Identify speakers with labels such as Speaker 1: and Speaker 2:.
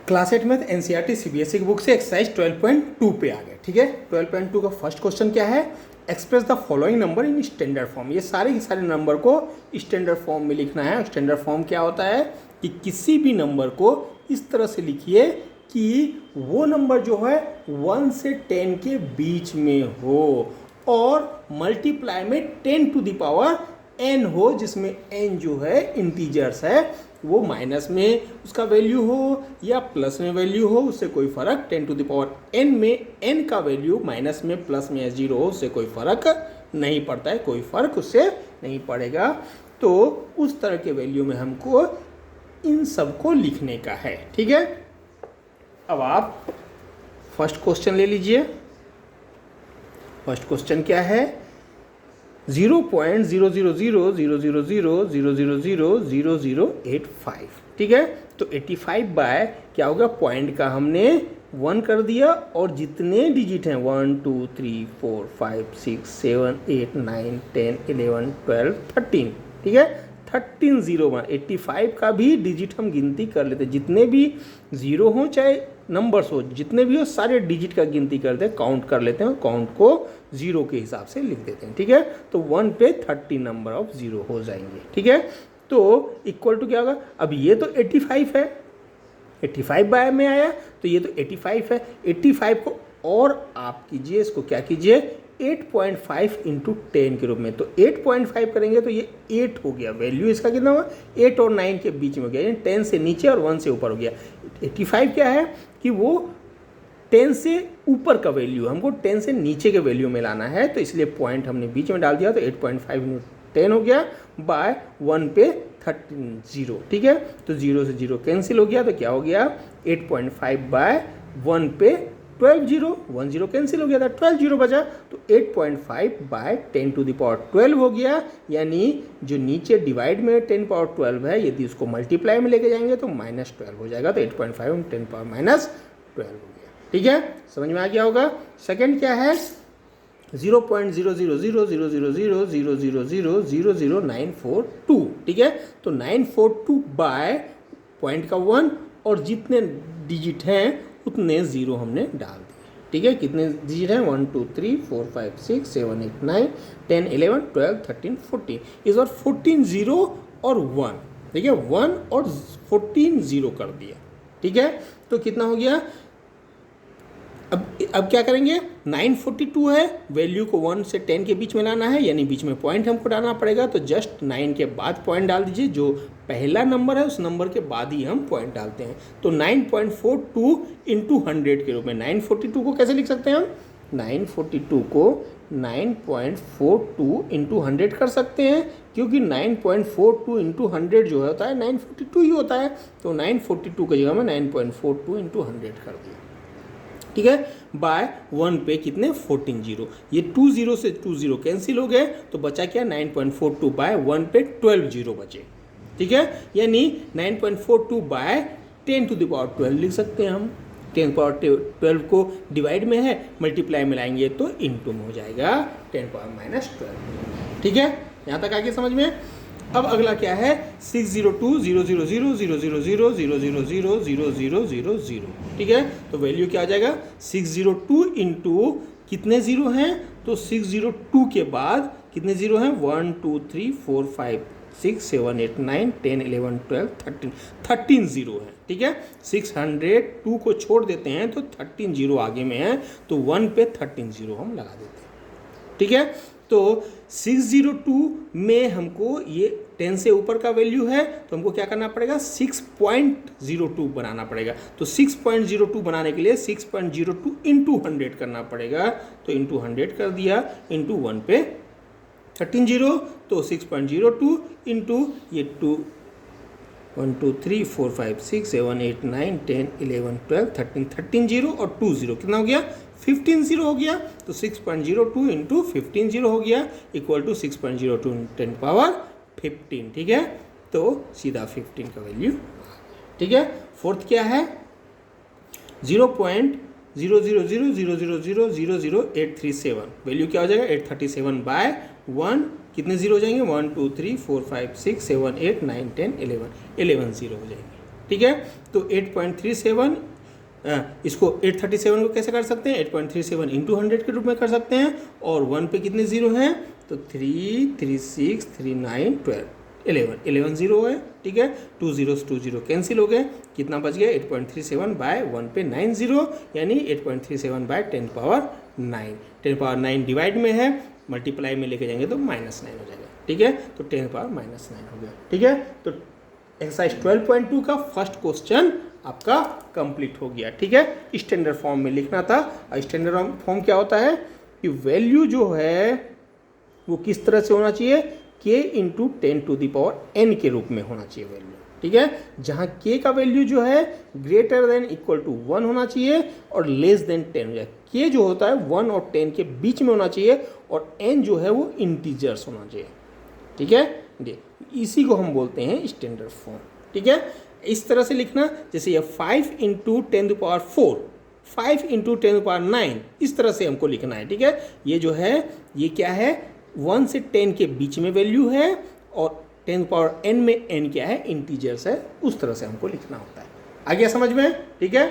Speaker 1: Class 8 math NCERT CBSE की book से exercise 12.2 पे आ गए। ठीक है, 12.2 का फर्स्ट क्वेश्चन क्या है, express the following number in standard form. ये सारे के सारे नंबर को स्टैंडर्ड फॉर्म में लिखना है। स्टैंडर्ड फॉर्म क्या होता है कि किसी भी नंबर को इस तरह से लिखिए कि वो नंबर जो है 1 से 10 के बीच में हो और मल्टीप्लाई में 10 टू द पावर n हो, जिसमें n जो है इंटीजर्स है, वो माइनस में उसका वैल्यू हो या प्लस में वैल्यू हो, उससे कोई फर्क 10 टू द पावर n में n का वैल्यू माइनस में प्लस में या जीरो हो, उससे कोई फर्क नहीं पड़ता है, कोई फर्क उससे नहीं पड़ेगा। तो उस तरह के वैल्यू में हमको इन सबको लिखने का है। ठीक है, अब आप फर्स्ट क्वेश्चन ले लीजिए। फर्स्ट क्वेश्चन क्या है, 0.0000000000085। ठीक है, तो 85 बाय क्या होगा, पॉइंट का हमने 1 कर दिया और जितने डिजिट हैं 1 2 3 4 5 6 7 8 9 10 11 12 13। ठीक है, 13 0 1 85 का भी डिजिट हम गिनती कर लेते हैं, जितने भी जीरो हों चाहे नंबर्स हो, जितने भी हो सारे डिजिट का गिनती करते हैं, काउंट कर लेते हैं, काउंट को जीरो के हिसाब से लिख देते हैं। ठीक है, तो 1 पे 30 नंबर ऑफ जीरो हो जाएंगे। ठीक है, तो इक्वल टू क्या होगा, अब ये तो 85 है, 85 बाय में आया तो ये तो 85 है। 85 को और आप कीजिए, इसको क्या कीजिए 8.5 इंटू 10 के रूप में, तो 8.5 करेंगे तो ये 8 हो गया। वैल्यू इसका कितना हुआ, 8 और 9 के बीच में हो गया, यानी 10 से नीचे और 1 से ऊपर हो गया। 85 क्या है कि वो 10 से ऊपर का वैल्यू, हमको 10 से नीचे के वैल्यू में लाना है, तो इसलिए पॉइंट हमने बीच में डाल दिया, तो 8.5 इंटू 10 हो गया बाय 1 पे 13 0। ठीक है, तो 0 से 0 कैंसिल हो गया, तो क्या हो गया 8.5 बाय 1 पे 12 0, 1 0 कैंसिल हो गया था, 12 0 बचा, तो 8.5 बाय 10 टू द पावर 12 हो गया। यानी जो नीचे डिवाइड में 10 पावर 12 है, यदि उसको मल्टीप्लाई में लेके जाएंगे तो -12 हो जाएगा, तो 8.5 में 10 पावर -12 हो गया। ठीक है, समझ में आ गया होगा। सेकंड क्या है, 0.0000000000942। ठीक है, तो 942 बाय पॉइंट का 1 और जितने डिजिट हैं उतने जीरो हमने डाल दिए। ठीक है, कितने डिजिट हैं 1 2 3 4 5 6 7 8 9 10 11 12 13 14। इस बार 14 0 और 1, ठीक है 1 और 14 0 कर दिया। ठीक है, तो कितना हो गया, अब क्या करेंगे, 942 है, वैल्यू को 1 से 10 के बीच में लाना है, यानी बीच में पॉइंट हमको डालना पड़ेगा, तो जस्ट 9 के बाद पॉइंट डाल दीजिए, जो पहला नंबर है उस नंबर के बाद ही हम पॉइंट डालते हैं। तो 9.42 इंटू 100 के रूप में 942 को कैसे लिख सकते हैं हम, 942 को 9.42 इंटू 100 कर सकते हैं, क्योंकि 9.42 इंटू 100 जो होता है 942 ही होता है, तो 942 की जगह में 9.42 इंटू 100 कर दिया। ठीक है, बाय 1 पे कितने 14 0, ये 2 0 से 2 0 कैंसिल हो गए, तो बचा क्या 9.42 बाय 1 पे 12 0 बचे। ठीक है, यानी 9.42 बाय 10 टू द पावर 12 लिख सकते हैं हम। 10 पावर 12 को डिवाइड में है, मल्टीप्लाई में लाएंगे तो इनटू में हो जाएगा 10 पावर -12। ठीक है, यहाँ तक आगे समझ में। अब अगला क्या है, 602000000000000। ठीक है, तो वैल्यू क्या आ जाएगा 602 इंटू कितने जीरो हैं, तो 602 के बाद कितने जीरो हैं 1 2 3 4 5 6 7 8 9 10 11 12 13 जीरो है। ठीक है, 602 को छोड़ देते हैं तो 13 जीरो आगे में है, तो 1 पे 13 जीरो हम लगा देते हैं। ठीक है, तो 602 में हमको ये 10 से ऊपर का वैल्यू है, तो हमको क्या करना पड़ेगा 6.02 बनाना पड़ेगा। तो 6.02 बनाने के लिए 6.02 इंटू 100 करना पड़ेगा, तो इंटू 100 कर दिया, इंटू 1 पे 13 0, तो 6.02 इंटू ये 2 1 2 3 4 5 6 7 8 9 10 11 12 13 0 और 2 0 कितना हो गया 15 0 हो गया, तो 6.02 इंटू 15 0 हो गया इक्वल टू 6.02 10 पावर 15। ठीक है, तो सीधा 15 का वैल्यू। ठीक है, फोर्थ क्या है 0.00000000837, वैल्यू क्या हो जाएगा 837 बाय 1, कितने जीरो हो जाएंगे 1 2 3 4 5 6 7 8 9 10 11 11 जीरो हो जाएंगे। ठीक है। तो 8.37 इसको 837 को कैसे कर सकते हैं, 8.37 इंटू 100 के रूप में कर सकते हैं। और 1 पे कितने जीरो हैं, तो 3, 3, 6, 3, 9, 12, 11 जीरो है, ठीक है। 2 0 कैंसिल हो गए, कितना बच गया 8.37 बाय 1 पे 9 जीरो, यानी 8.37 बाय 10 पावर 9। 10 पावर 9 डिवाइड में है, मल्टीप्लाई में लेके जाएंगे तो -9 हो जाएगा, ठीक है। तो 10 पावर -9 हो गया, ठीक है। तो एक्सरसाइज 12.2 का फर्स्ट क्वेश्चन आपका कंप्लीट हो गया, ठीक है। स्टैंडर्ड फॉर्म में लिखना था। स्टैंडर्ड फॉर्म क्या होता है कि वैल्यू जो है वो किस तरह से होना चाहिए, k इंटू 10⁻n के रूप में होना चाहिए वैल्यू, ठीक है। जहाँ k का वैल्यू जो है ग्रेटर देन इक्वल टू 1 होना चाहिए और लेस देन 10 हो जाए। k जो होता है 1 और 10 के बीच में होना चाहिए और n जो है वो इंटीजर्स होना चाहिए, ठीक है। इसी को हम बोलते हैं स्टैंडर्ड फॉर्म, ठीक है। इस तरह से लिखना, जैसे ये 5 इंटू 10⁴, 5 इंटू 10⁹, इस तरह से हमको लिखना है, ठीक है। ये जो है ये क्या है, 1 से 10 के बीच में वैल्यू है और 10⁻n में n क्या है, इंटीजर्स है, उस तरह से हमको लिखना होता है। आ गया समझ में, ठीक है।